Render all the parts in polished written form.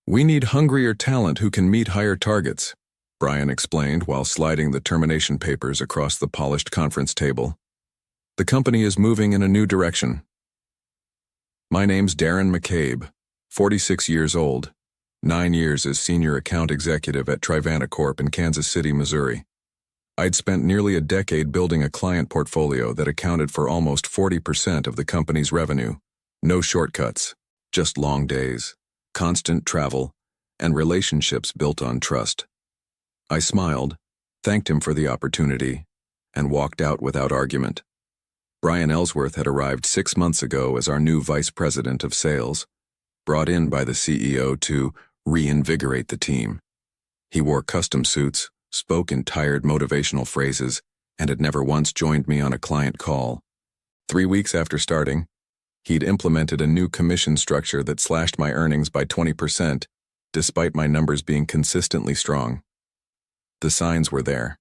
We need hungrier talent who can meet higher targets, Brian explained while sliding the termination papers across the polished conference table. The company is moving in a new direction. My name's Darren McCabe, 46 years old, 9 years as senior account executive at Trivana Corp in Kansas City, Missouri. I'd spent nearly a decade building a client portfolio that accounted for almost 40% of the company's revenue. No shortcuts, just long days, constant travel, and relationships built on trust. I smiled, thanked him for the opportunity, and walked out without argument. Brian Ellsworth had arrived 6 months ago as our new vice president of sales, brought in by the CEO to reinvigorate the team. He wore custom suits, spoke in tired motivational phrases, and had never once joined me on a client call. 3 weeks after starting, he'd implemented a new commission structure that slashed my earnings by 20%, despite my numbers being consistently strong. The signs were there.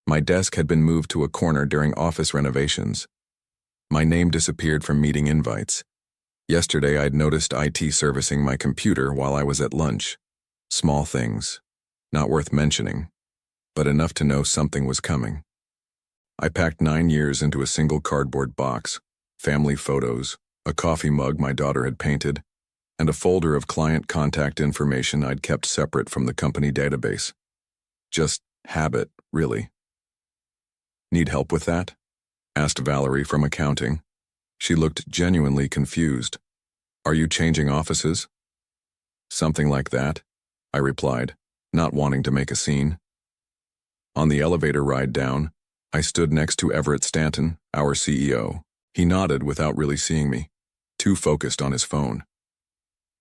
My desk had been moved to a corner during office renovations. My name disappeared from meeting invites. Yesterday I'd noticed IT servicing my computer while I was at lunch. Small things, not worth mentioning, but enough to know something was coming. I packed 9 years into a single cardboard box, family photos, a coffee mug my daughter had painted, and a folder of client contact information I'd kept separate from the company database. Just habit, really. Need help with that? Asked Valerie from accounting. She looked genuinely confused. Are you changing offices? Something like that, I replied, not wanting to make a scene. On the elevator ride down, I stood next to Everett Stanton, our CEO. He nodded without really seeing me, too focused on his phone.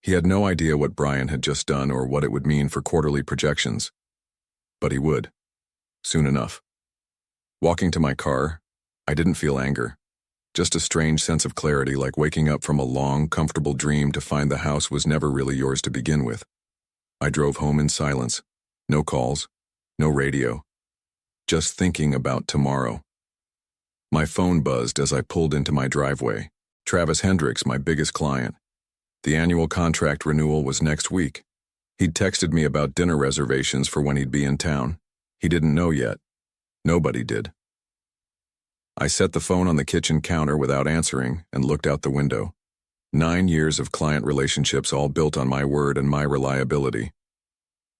He had no idea what Brian had just done or what it would mean for quarterly projections. But he would, soon enough. Walking to my car, I didn't feel anger, just a strange sense of clarity, like waking up from a long, comfortable dream to find the house was never really yours to begin with. I drove home in silence, no calls, no radio, just thinking about tomorrow. My phone buzzed as I pulled into my driveway. Travis Hendricks, my biggest client. The annual contract renewal was next week. He'd texted me about dinner reservations for when he'd be in town. He didn't know yet. Nobody did. I set the phone on the kitchen counter without answering and looked out the window. 9 years of client relationships all built on my word and my reliability.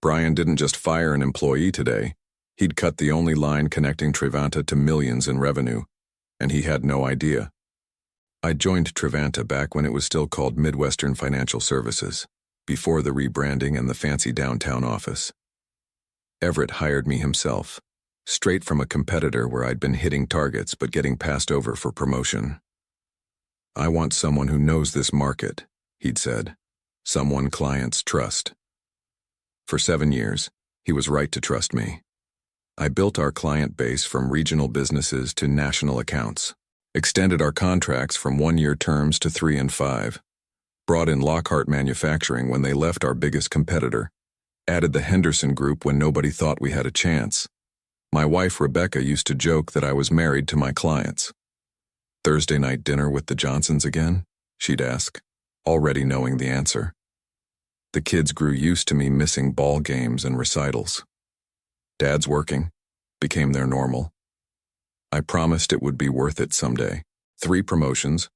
Brian didn't just fire an employee today. He'd cut the only line connecting Trivanta to millions in revenue, and he had no idea. I joined Trivanta back when it was still called Midwestern Financial Services, before the rebranding and the fancy downtown office. Everett hired me himself, straight from a competitor where I'd been hitting targets but getting passed over for promotion. I want someone who knows this market, he'd said, someone clients trust. For 7 years, he was right to trust me. I built our client base from regional businesses to national accounts, extended our contracts from 1-year terms to 3 and 5, brought in Lockhart Manufacturing when they left our biggest competitor, added the Henderson Group when nobody thought we had a chance. My wife Rebecca used to joke that I was married to my clients. Thursday night dinner with the Johnsons again? She'd ask, already knowing the answer. The kids grew used to me missing ball games and recitals. Dad's working became their normal. I promised it would be worth it someday. 3 promotions,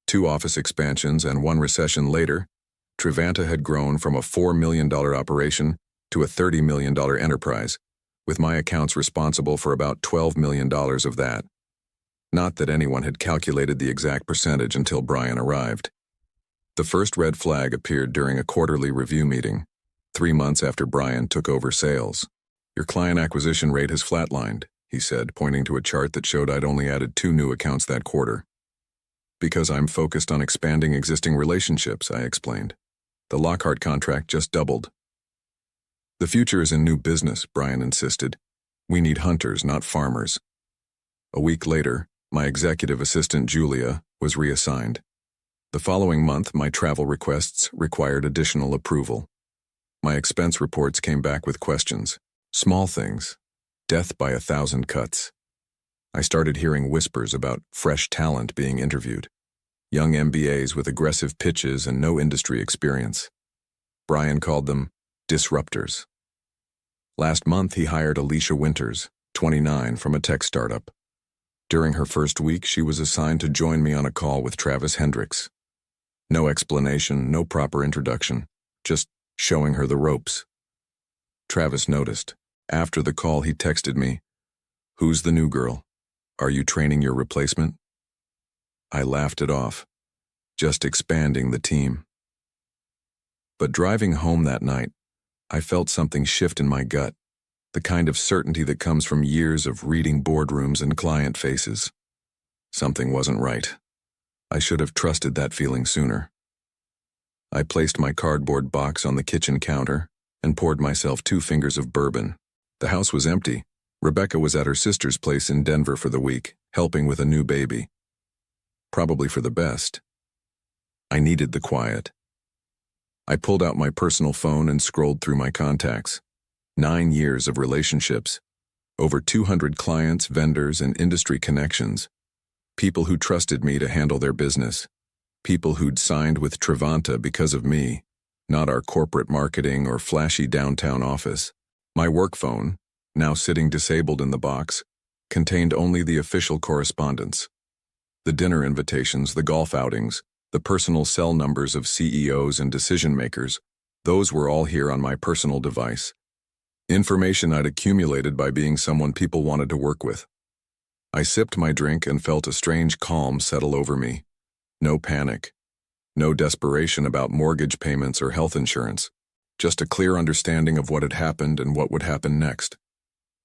2 office expansions, and 1 recession later, Trivanta had grown from a $4 million operation to a $30 million enterprise, with my accounts responsible for about $12 million of that. Not that anyone had calculated the exact percentage until Brian arrived. The first red flag appeared during a quarterly review meeting, 3 months after Brian took over sales. Your client acquisition rate has flatlined, he said, pointing to a chart that showed I'd only added 2 new accounts that quarter. Because I'm focused on expanding existing relationships, I explained. The Lockhart contract just doubled. The future is in new business, Brian insisted. We need hunters, not farmers. A week later, my executive assistant, Julia, was reassigned. The following month, my travel requests required additional approval. My expense reports came back with questions. Small things. Death by 1,000 cuts. I started hearing whispers about fresh talent being interviewed. Young MBAs with aggressive pitches and no industry experience. Brian called them disruptors. Last month, he hired Alicia Winters, 29, from a tech startup. During her first week, she was assigned to join me on a call with Travis Hendricks. No explanation, no proper introduction, just showing her the ropes. Travis noticed. After the call, he texted me, "Who's the new girl? Are you training your replacement?" I laughed it off, just expanding the team. But driving home that night, I felt something shift in my gut, the kind of certainty that comes from years of reading boardrooms and client faces. Something wasn't right. I should have trusted that feeling sooner. I placed my cardboard box on the kitchen counter and poured myself 2 fingers of bourbon. The house was empty. Rebecca was at her sister's place in Denver for the week, helping with a new baby. Probably for the best. I needed the quiet. I pulled out my personal phone and scrolled through my contacts. 9 years of relationships. Over 200 clients, vendors, and industry connections. People who trusted me to handle their business. People who'd signed with Trivanta because of me, not our corporate marketing or flashy downtown office. My work phone, now sitting disabled in the box, contained only the official correspondence. The dinner invitations, the golf outings, the personal cell numbers of CEOs and decision-makers, those were all here on my personal device. Information I'd accumulated by being someone people wanted to work with. I sipped my drink and felt a strange calm settle over me. No panic. No desperation about mortgage payments or health insurance. Just a clear understanding of what had happened and what would happen next.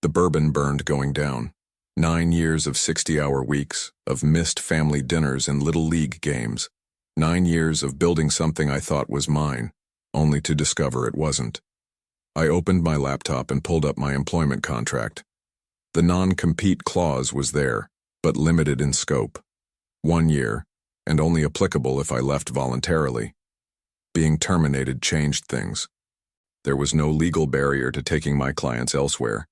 The bourbon burned going down. 9 years of 60-hour weeks, of missed family dinners and little league games. 9 years of building something I thought was mine, only to discover it wasn't. I opened my laptop and pulled up my employment contract. The non-compete clause was there, but limited in scope. 1 year, and only applicable if I left voluntarily. Being terminated changed things. There was no legal barrier to taking my clients elsewhere.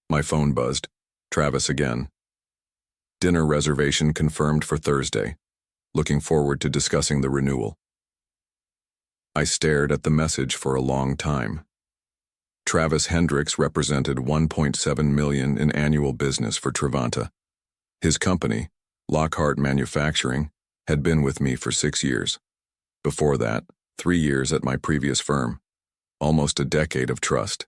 My phone buzzed. Travis again. Dinner reservation confirmed for Thursday. Looking forward to discussing the renewal. I stared at the message for a long time. Travis Hendricks represented $1.7 million in annual business for Trivanta. His company, Lockhart Manufacturing, had been with me for 6 years. Before that, 3 years at my previous firm. Almost a decade of trust.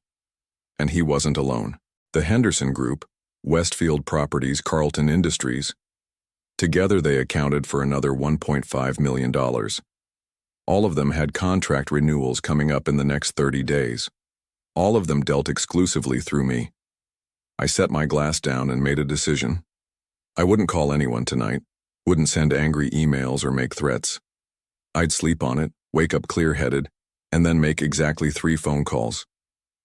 And he wasn't alone. The Henderson Group, Westfield Properties, Carlton Industries, together they accounted for another $1.5 million. All of them had contract renewals coming up in the next 30 days. All of them dealt exclusively through me. I set my glass down and made a decision. I wouldn't call anyone tonight, wouldn't send angry emails or make threats. I'd sleep on it, wake up clear-headed, and then make exactly 3 phone calls.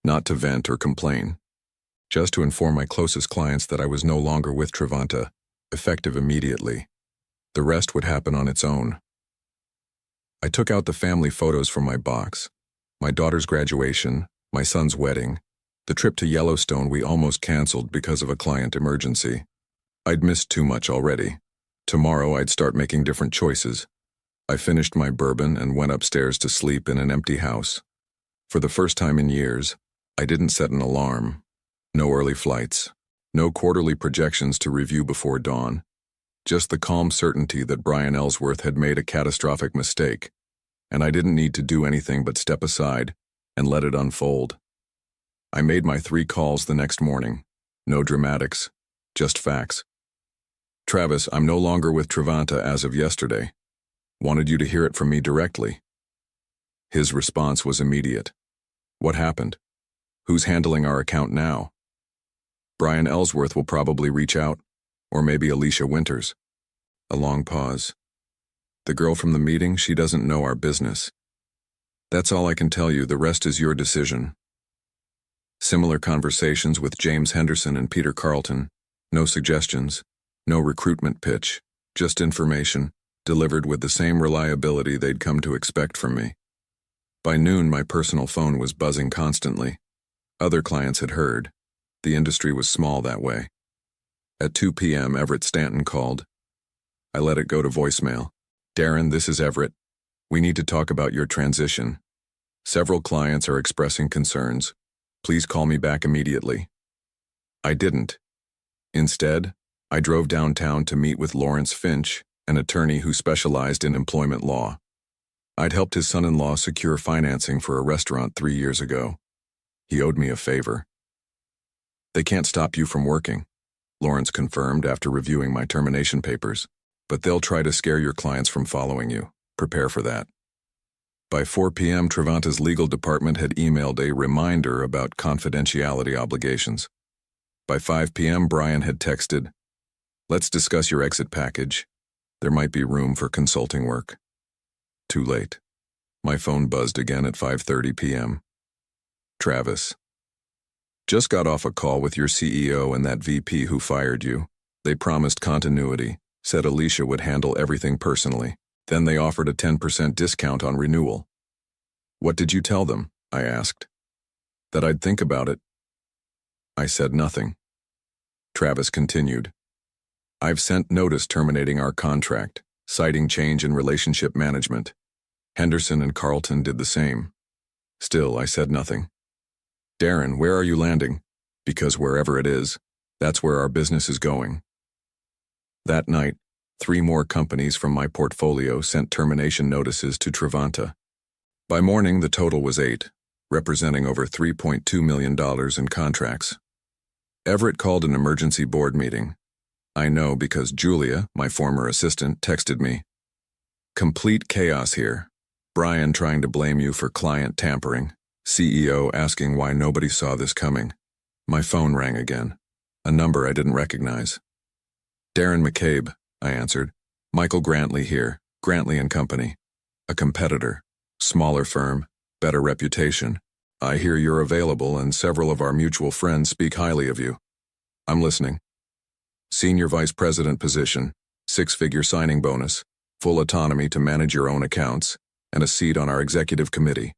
Not to vent or complain. Just to inform my closest clients that I was no longer with Trivanta, effective immediately. The rest would happen on its own. I took out the family photos from my box. My daughter's graduation, my son's wedding, the trip to Yellowstone we almost canceled because of a client emergency. I'd missed too much already. Tomorrow I'd start making different choices. I finished my bourbon and went upstairs to sleep in an empty house. For the first time in years, I didn't set an alarm. No early flights. No quarterly projections to review before dawn. Just the calm certainty that Brian Ellsworth had made a catastrophic mistake, and I didn't need to do anything but step aside and let it unfold. I made my 3 calls the next morning. No dramatics, just facts. Travis, I'm no longer with Trivanta as of yesterday. Wanted you to hear it from me directly. His response was immediate. What happened? Who's handling our account now? Brian Ellsworth will probably reach out, or maybe Alicia Winters. A long pause. The girl from the meeting, she doesn't know our business. That's all I can tell you, the rest is your decision. Similar conversations with James Henderson and Peter Carlton. No suggestions, no recruitment pitch, just information, delivered with the same reliability they'd come to expect from me. By noon, my personal phone was buzzing constantly. Other clients had heard. The industry was small that way. At 2 p.m., Everett Stanton called. I let it go to voicemail. Darren, this is Everett. We need to talk about your transition. Several clients are expressing concerns. Please call me back immediately. I didn't. Instead, I drove downtown to meet with Lawrence Finch, an attorney who specialized in employment law. I'd helped his son-in-law secure financing for a restaurant 3 years ago. He owed me a favor. They can't stop you from working, Lawrence confirmed after reviewing my termination papers, but they'll try to scare your clients from following you. Prepare for that. By 4 p.m., Travanta's legal department had emailed a reminder about confidentiality obligations. By 5 p.m., Brian had texted, "Let's discuss your exit package. There might be room for consulting work." Too late. My phone buzzed again at 5:30 p.m. Travis. "Just got off a call with your CEO and that VP who fired you. They promised continuity, said Alicia would handle everything personally. Then they offered a 10% discount on renewal." "What did you tell them?" I asked. "That I'd think about it." I said nothing. Travis continued, "I've sent notice terminating our contract, citing change in relationship management. Henderson and Carlton did the same." Still, I said nothing. "Darren, where are you landing? Because wherever it is, that's where our business is going." That night, 3 more companies from my portfolio sent termination notices to Travanta. By morning, the total was 8, representing over $3.2 million in contracts. Everett called an emergency board meeting. I know because Julia, my former assistant, texted me. "Complete chaos here. Brian trying to blame you for client tampering. CEO asking why nobody saw this coming." My phone rang again, a number I didn't recognize. "Darren McCabe," I answered. "Michael Grantley here, Grantley and Company. A competitor, smaller firm, better reputation. I hear you're available and several of our mutual friends speak highly of you." "I'm listening." "Senior vice president position, 6-figure signing bonus, full autonomy to manage your own accounts, and a seat on our executive committee."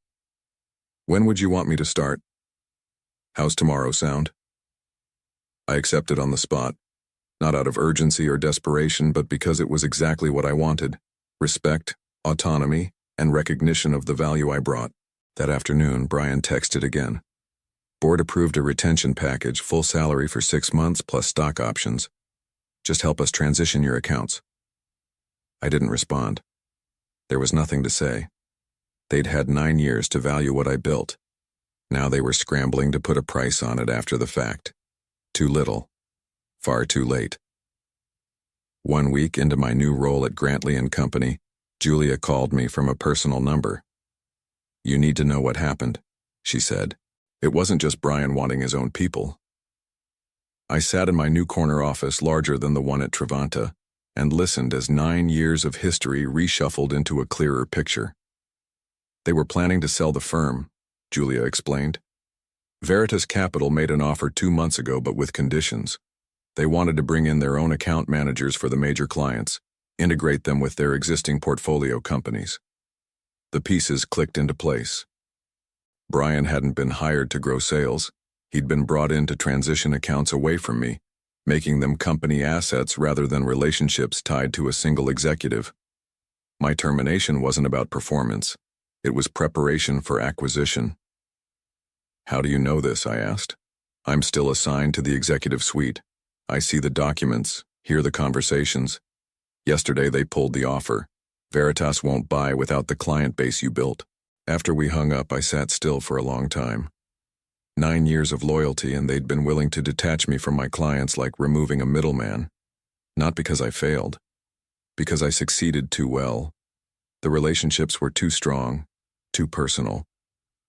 "When would you want me to start?" "How's tomorrow sound?" I accepted on the spot, not out of urgency or desperation, but because it was exactly what I wanted: respect, autonomy, and recognition of the value I brought. That afternoon, Brian texted again. "Board approved a retention package, full salary for 6 months plus stock options. Just help us transition your accounts." I didn't respond. There was nothing to say. They'd had 9 years to value what I built. Now they were scrambling to put a price on it after the fact. Too little. Far too late. 1 week into my new role at Grantley and Company, Julia called me from a personal number. "You need to know what happened," she said. "It wasn't just Brian wanting his own people." I sat in my new corner office, larger than the one at Travanta, and listened as 9 years of history reshuffled into a clearer picture. "They were planning to sell the firm," Julia explained. "Veritas Capital made an offer 2 months ago, but with conditions. They wanted to bring in their own account managers for the major clients, integrate them with their existing portfolio companies." The pieces clicked into place. Brian hadn't been hired to grow sales. He'd been brought in to transition accounts away from me, making them company assets rather than relationships tied to a single executive. My termination wasn't about performance. It was preparation for acquisition. "How do you know this?" I asked. "I'm still assigned to the executive suite. I see the documents, hear the conversations. Yesterday they pulled the offer. Veritas won't buy without the client base you built." After we hung up, I sat still for a long time. 9 years of loyalty, and they'd been willing to detach me from my clients like removing a middleman. Not because I failed. Because I succeeded too well. The relationships were too strong, too personal.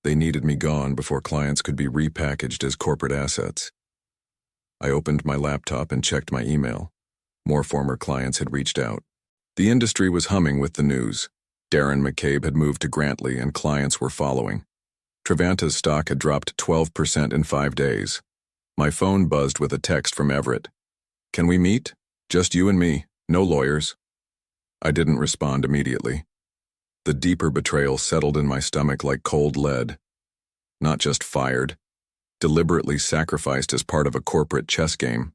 They needed me gone before clients could be repackaged as corporate assets. I opened my laptop and checked my email. More former clients had reached out. The industry was humming with the news. Darren McCabe had moved to Grantley and clients were following. Travanta's stock had dropped 12% in 5 days. My phone buzzed with a text from Everett. "Can we meet? Just you and me, no lawyers." I didn't respond immediately. The deeper betrayal settled in my stomach like cold lead. Not just fired, deliberately sacrificed as part of a corporate chess game.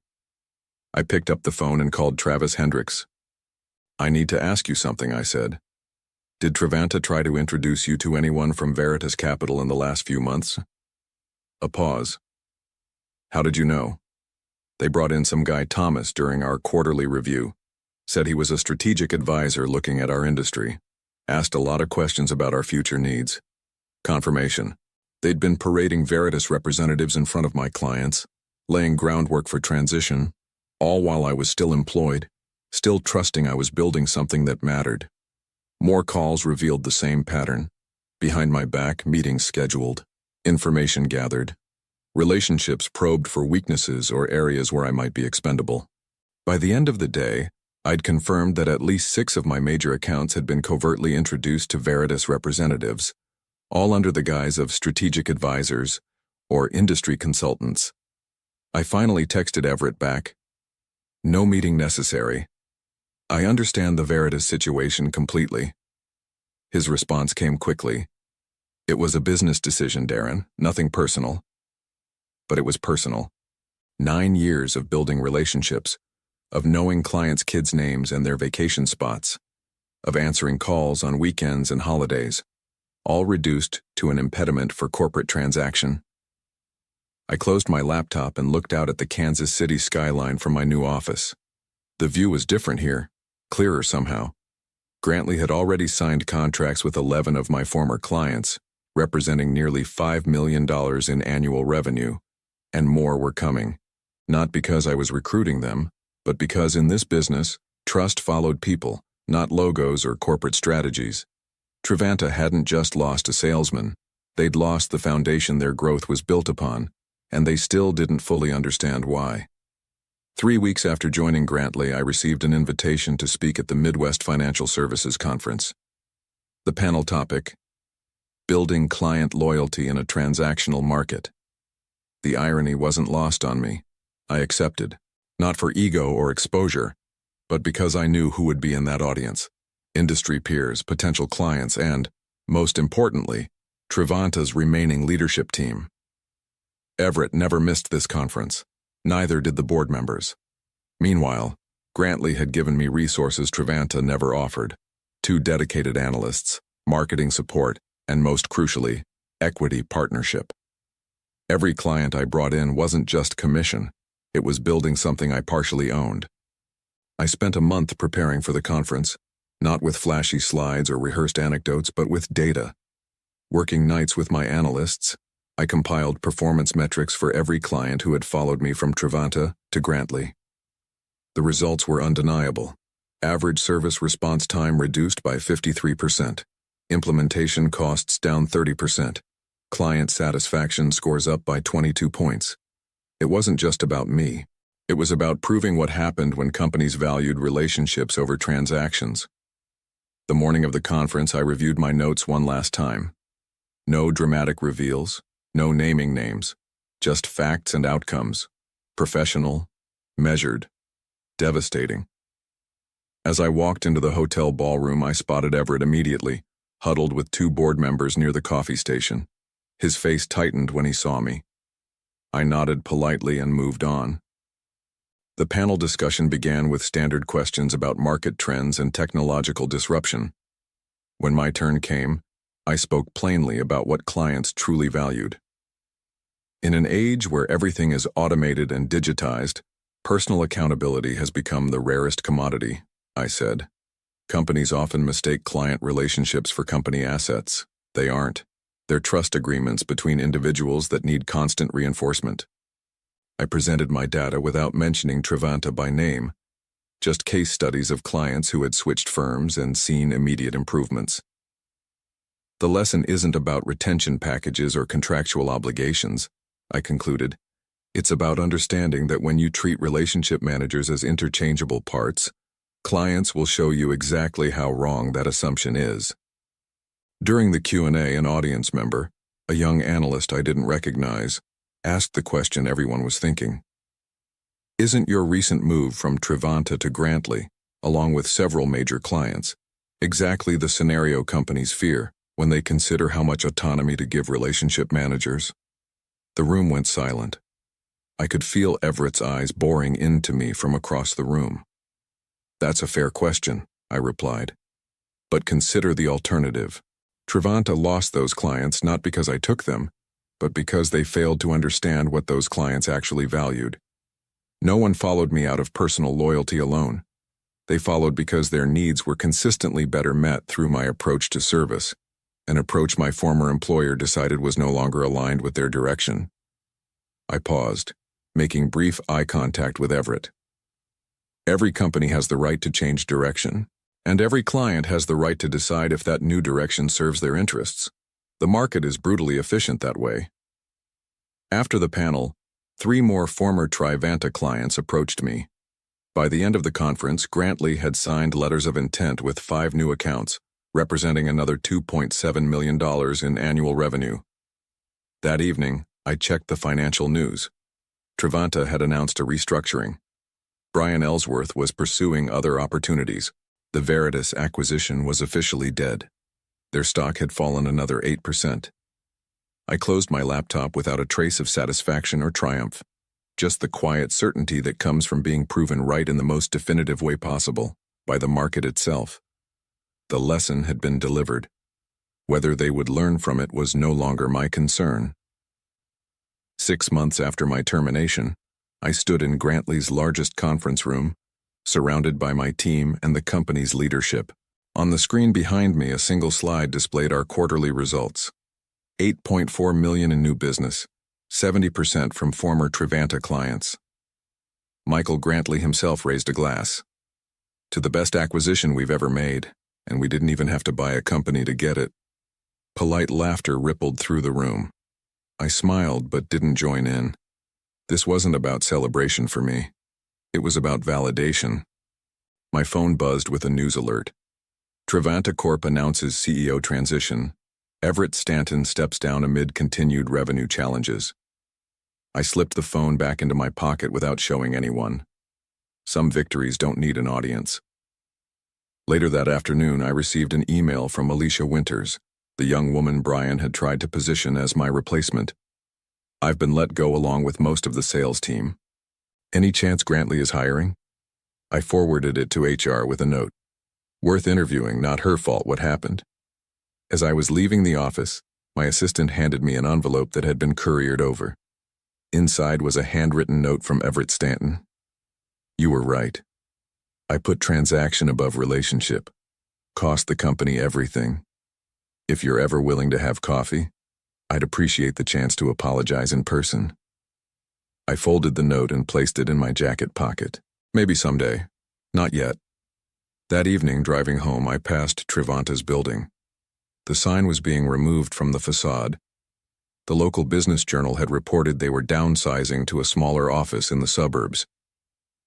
I picked up the phone and called Travis Hendricks. "I need to ask you something," I said. Did Trevanta try to introduce you to anyone from Veritas Capital in the last few months? A pause. How did you know? They brought in some guy Thomas during our quarterly review. Said he was a strategic advisor looking at our industry. Asked a lot of questions about our future needs. Confirmation. They'd been parading Veritas representatives in front of my clients, laying groundwork for transition, all while I was still employed, still trusting I was building something that mattered. More calls revealed the same pattern. Behind my back, meetings scheduled, information gathered, relationships probed for weaknesses or areas where I might be expendable. By the end of the day, I'd confirmed that at least 6 of my major accounts had been covertly introduced to Veritas representatives, all under the guise of strategic advisors or industry consultants. I finally texted Everett back. No meeting necessary. I understand the Veritas situation completely. His response came quickly. It was a business decision, Darren, nothing personal. But it was personal. 9 years of building relationships, of knowing clients' kids' names and their vacation spots, of answering calls on weekends and holidays, all reduced to an impediment for corporate transaction. I closed my laptop and looked out at the Kansas City skyline from my new office. The view was different here, clearer somehow. Grantley had already signed contracts with 11 of my former clients, representing nearly $5 million in annual revenue, and more were coming. Not because I was recruiting them, but because in this business, trust followed people, not logos or corporate strategies. Trevanta hadn't just lost a salesman, they'd lost the foundation their growth was built upon, and they still didn't fully understand why. 3 weeks after joining Grantley, I received an invitation to speak at the Midwest Financial Services Conference. The panel topic: Building Client Loyalty in a Transactional Market. The irony wasn't lost on me. I accepted, not for ego or exposure, but because I knew who would be in that audience: industry peers, potential clients, and, most importantly, Trevanta's remaining leadership team. Everett never missed this conference. Neither did the board members. Meanwhile, Grantley had given me resources Trevanta never offered: 2 dedicated analysts, marketing support, and most crucially, equity partnership. Every client I brought in wasn't just commission, it was building something I partially owned. I spent a month preparing for the conference, not with flashy slides or rehearsed anecdotes, but with data. Working nights with my analysts, I compiled performance metrics for every client who had followed me from Trevanta to Grantley. The results were undeniable. Average service response time reduced by 53%. Implementation costs down 30%. Client satisfaction scores up by 22 points. It wasn't just about me. It was about proving what happened when companies valued relationships over transactions. The morning of the conference, I reviewed my notes one last time. No dramatic reveals, no naming names, just facts and outcomes. Professional, measured, devastating. As I walked into the hotel ballroom, I spotted Everett immediately, huddled with 2 board members near the coffee station. His face tightened when he saw me. I nodded politely and moved on. The panel discussion began with standard questions about market trends and technological disruption. When my turn came, I spoke plainly about what clients truly valued. In an age where everything is automated and digitized, personal accountability has become the rarest commodity, I said. Companies often mistake client relationships for company assets. They aren't. They're trust agreements between individuals that need constant reinforcement. I presented my data without mentioning Trevanta by name, just case studies of clients who had switched firms and seen immediate improvements. The lesson isn't about retention packages or contractual obligations, I concluded. It's about understanding that when you treat relationship managers as interchangeable parts, clients will show you exactly how wrong that assumption is. During the Q&A, an audience member, a young analyst I didn't recognize, asked the question everyone was thinking. Isn't your recent move from Trevanta to Grantley, along with several major clients, exactly the scenario companies fear when they consider how much autonomy to give relationship managers? The room went silent. I could feel Everett's eyes boring into me from across the room. That's a fair question, I replied. But consider the alternative. Trevanta lost those clients not because I took them, but because they failed to understand what those clients actually valued. No one followed me out of personal loyalty alone. They followed because their needs were consistently better met through my approach to service, an approach my former employer decided was no longer aligned with their direction. I paused, making brief eye contact with Everett. Every company has the right to change direction, and every client has the right to decide if that new direction serves their interests. The market is brutally efficient that way. After the panel, 3 more former Trevanta clients approached me. By the end of the conference, Grantley had signed letters of intent with 5 new accounts, representing another $2.7 million in annual revenue. That evening, I checked the financial news. Trevanta had announced a restructuring. Brian Ellsworth was pursuing other opportunities. The Veritas acquisition was officially dead. Their stock had fallen another 8%. I closed my laptop without a trace of satisfaction or triumph, just the quiet certainty that comes from being proven right in the most definitive way possible, by the market itself. The lesson had been delivered. Whether they would learn from it was no longer my concern. 6 months after my termination, I stood in Grantley's largest conference room, surrounded by my team and the company's leadership. On the screen behind me, a single slide displayed our quarterly results. $8.4 million in new business, 70% from former Trevanta clients. Michael Grantley himself raised a glass. To the best acquisition we've ever made, and we didn't even have to buy a company to get it. Polite laughter rippled through the room. I smiled but didn't join in. This wasn't about celebration for me. It was about validation. My phone buzzed with a news alert. Trevanta Corp announces CEO transition. Everett Stanton steps down amid continued revenue challenges. I slipped the phone back into my pocket without showing anyone. Some victories don't need an audience. Later that afternoon, I received an email from Alicia Winters, the young woman Brian had tried to position as my replacement. I've been let go along with most of the sales team. Any chance Grantley is hiring? I forwarded it to HR with a note. Worth interviewing, not her fault what happened. As I was leaving the office, my assistant handed me an envelope that had been couriered over. Inside was a handwritten note from Everett Stanton. You were right. I put transaction above relationship. Cost the company everything. If you're ever willing to have coffee, I'd appreciate the chance to apologize in person. I folded the note and placed it in my jacket pocket. Maybe someday. Not yet. That evening, driving home, I passed Trevanta's building. The sign was being removed from the facade. The local business journal had reported they were downsizing to a smaller office in the suburbs.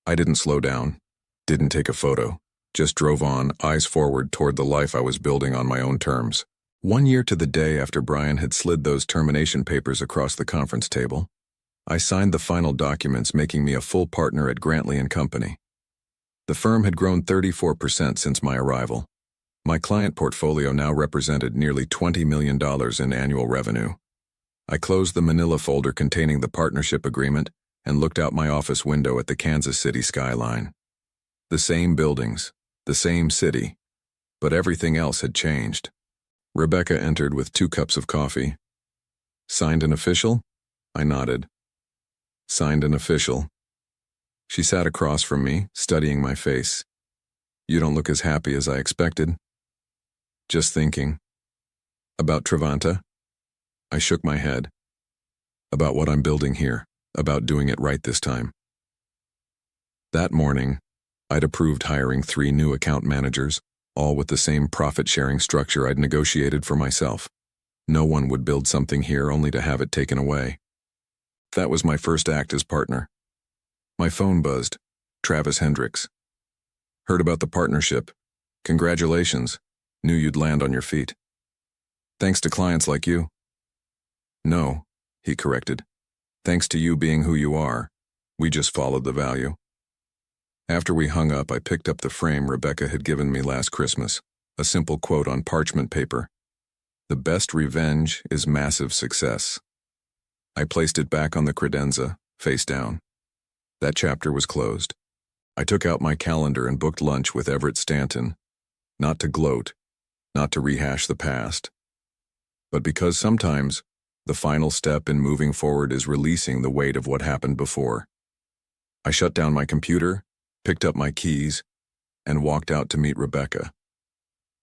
I didn't slow down, didn't take a photo, just drove on, eyes forward toward the life I was building on my own terms. 1 year to the day after Brian had slid those termination papers across the conference table, I signed the final documents making me a full partner at Grantley & Company. The firm had grown 34% since my arrival. My client portfolio now represented nearly $20 million in annual revenue. I closed the manila folder containing the partnership agreement and looked out my office window at the Kansas City skyline. The same buildings, the same city, but everything else had changed. Rebecca entered with 2 cups of coffee. Signed an official? I nodded. Signed an official. She sat across from me, studying my face. You don't look as happy as I expected. Just thinking. About Trevanta? I shook my head. About what I'm building here, about doing it right this time. That morning, I'd approved hiring 3 new account managers, all with the same profit-sharing structure I'd negotiated for myself. No one would build something here only to have it taken away. That was my first act as partner. My phone buzzed. Travis Hendricks. Heard about the partnership. Congratulations. Knew you'd land on your feet. Thanks to clients like you. No, he corrected. Thanks to you being who you are. We just followed the value. After we hung up, I picked up the frame Rebecca had given me last Christmas, a simple quote on parchment paper. The best revenge is massive success. I placed it back on the credenza, face down. That chapter was closed. I took out my calendar and booked lunch with Everett Stanton. Not to gloat, not to rehash the past, but because sometimes the final step in moving forward is releasing the weight of what happened before. I shut down my computer, picked up my keys, and walked out to meet Rebecca.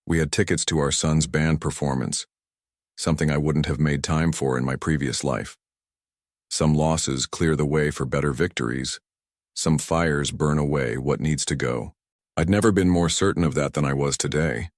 We had tickets to our son's band performance, something I wouldn't have made time for in my previous life. Some losses clear the way for better victories. Some fires burn away what needs to go. I'd never been more certain of that than I was today.